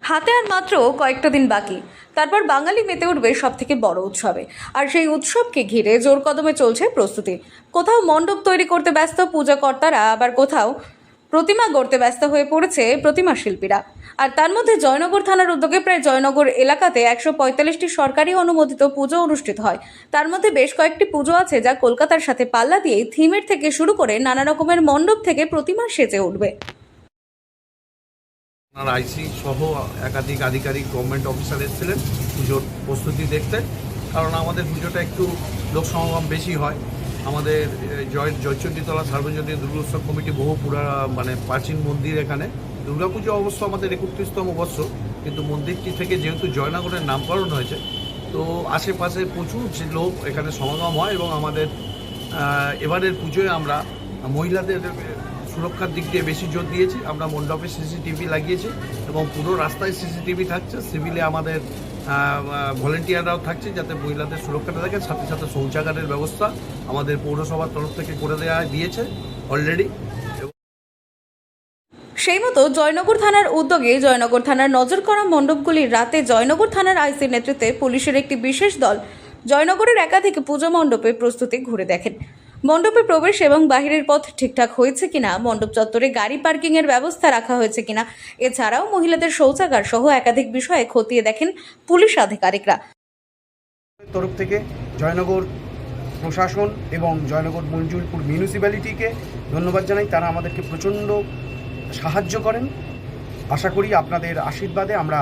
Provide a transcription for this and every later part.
হাতে আর মাত্র কয়েকটা দিন বাকি, তারপর বাঙালি মেতে উঠবে সব থেকে বড় উৎসবে। আর সেই উৎসবকে ঘিরে জোর কদমে চলছে প্রস্তুতি। কোথাও মণ্ডপ তৈরি করতে ব্যস্ত পূজা কর্তারা, আবার কোথাও প্রতিমা গড়তে ব্যস্ত হয়ে পড়েছে প্রতিমা শিল্পীরা। আর তার মধ্যে জয়নগর থানার উদ্যোগে প্রায় জয়নগর এলাকাতে 145টি সরকারি অনুমোদিত পুজো অনুষ্ঠিত হয়। তার মধ্যে বেশ কয়েকটি পুজো আছে যা কলকাতার সাথে পাল্লা দিয়ে থিমের থেকে শুরু করে নানা রকমের মণ্ডপ থেকে প্রতিমা সেজে উঠবে। আইসি সহ একাধিক আধিকারিক গভর্নমেন্ট অফিসার এসেছিলেন পুজোর প্রস্তুতি দেখতে। কারণ আমাদের পুজোটা একটু লোক সমাগম বেশি হয়। আমাদের জয়চণ্ডীতলা সার্বজনীন দুর্গোৎসব কমিটি বহু প্রাচীন মন্দির। এখানে দুর্গাপুজো অবশ্য আমাদের 31তম বর্ষ, কিন্তু মন্দিরটি থেকে যেহেতু জয়নগরের নামকরণ হয়েছে, তো আশেপাশে প্রচুর লোক এখানে সমাগম হয়। এবং আমাদের এবারের পুজোয় আমরা মহিলাদের সুরক্ষার দিক দিয়ে বেশি জোর দিয়েছি। আমরা মণ্ডপে সিসিটিভি লাগিয়েছি এবং পুরো রাস্তায় সিসিটিভি থাকছে। সিভিলে আমাদের ভলেন্টিয়াররাও থাকছে যাতে মহিলাদের সুরক্ষাটা থাকে। সাথে সাথে শৌচাগারের ব্যবস্থা আমাদের পৌরসভার তরফ থেকে করে দিয়েছে অলরেডি। সেই মতো জয়নগর থানার উদ্যোগে জয়নগর থানার নজর করা মণ্ডপগুলির রাতে জয়নগর থানার আইসির নেতৃত্বে পুলিশের একটি বিশেষ দল জয়নগরের একাধিক পুজো মণ্ডপে প্রস্তুতি ঘুরে দেখেন। মণ্ডপে প্রবেশ এবং বাহিরের পথ ঠিকঠাক হয়েছে কিনা, মণ্ডপ চত্বরে গাড়ি পার্কিং এর ব্যবস্থা রাখা হয়েছে কিনা, এছাড়াও মহিলাদের শৌচাগার সহ একাধিক বিষয়ে খতিয়ে দেখেন পুলিশ আধিকারিকরা। তরফ থেকে জয়নগর প্রশাসন এবং জয়নগর মঞ্জুরপুর মিউনিসিপ্যালিটিকে ধন্যবাদ জানাই। তারা আমাদেরকে প্রচণ্ড সাহায্য করেন। আশা করি আপনাদের আশীর্বাদে আমরা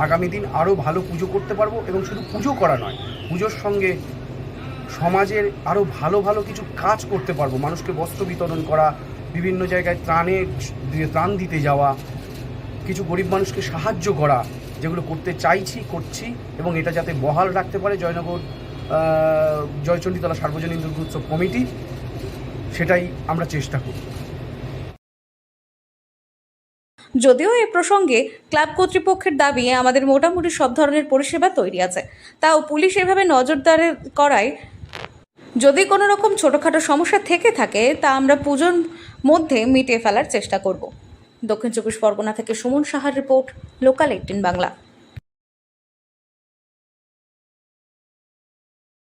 আগামী দিন আরও ভালো পুজো করতে পারবো। এবং শুধু পুজো করা নয়, পুজোর সঙ্গে সমাজের আরও ভালো ভালো কিছু কাজ করতে পারবো। মানুষকে বস্ত্র বিতরণ করা, বিভিন্ন জায়গায় ত্রাণ দিতে যাওয়া, কিছু গরিব মানুষকে সাহায্য করা, যেগুলো করতে চাইছি, করছি। এবং এটা যাতে বহাল রাখতে পারে জয়নগর জয়চণ্ডীতলা সার্বজনীন দুর্গোৎসব কমিটি, সেটাই আমরা চেষ্টা করি। যদিও এ প্রসঙ্গে ক্লাব কর্তৃপক্ষের দাবি আমাদের মোটামুটি সব ধরনের পরিষেবা তৈরি আছে, তাও পুলিশ এভাবে নজরদারি করায় যদি কোনো রকম ছোটোখাটো সমস্যা থেকে থাকে তা আমরা পুজোর মধ্যে মিটিয়ে ফেলার চেষ্টা করব। দক্ষিণ চব্বিশ পরগনা থেকে সুমন সাহার রিপোর্ট, লোকাল 18 বাংলা।